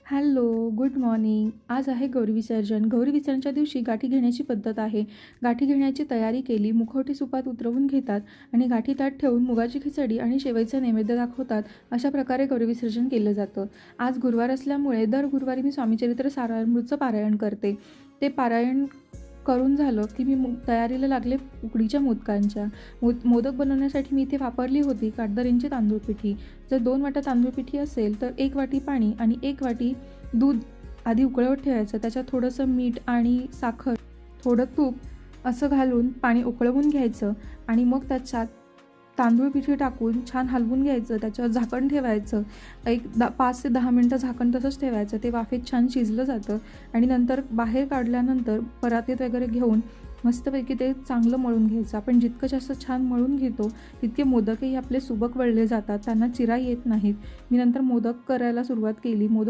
Hello, good morning. आज आहे गौरी विसर्जन. गौरी विसर्जनच्या दिवशी गाठी घेण्याची पद्धत आहे. गाठी घेण्याची तयारी केली, मुखवटे सुपात उतरवून घेतात आणि गाठी ताट ठेवून मुगाची खिचडी आणि शेवईचा नैवेद्य दाखवतात. अशा प्रकारे गौरी विसर्जन केलं जातं. आज गुरुवार असल्यामुळे दर गुरुवारी मी स्वामीचरित्र सारामृतचं पारायण करते. ते पारायण करून झालं की मी तयारीला लागले उकडीच्या मोदकांच्या. मोदक बनवण्यासाठी मी इथे वापरली होती 1.5 इंची तांदूळ पिठी. जर 2 वाट्या तांदूळ पिठी असेल तर 1 वाटी पाणी आणि 1 वाटी दूध आधी उकळवत ठेवायचं. त्याच्यात थोडंसं मीठ आणि साखर, थोडं तूप असं घालून पाणी उकळवून घ्यायचं आणि मग त्याच्यात तांदूळ पिठी टाकून छान हलवून घ्यायचं. त्याच्यावर झाकण ठेवायचं. 5 ते 10 मिनटं झाकण तसंच ठेवायचं. ते वाफेत छान शिजलं जातं आणि नंतर बाहेर काढल्यानंतर परातीत वगैरे घेऊन मस्तपैकी ते चांगलं मळून घ्यायचं. आपण जितकं जास्त छान मळून घेतो तितके मोदकही आपले सुबक वळले जातात, त्यांना चिरा येत नाहीत. मी नंतर मोदक करायला सुरुवात केली. मोदक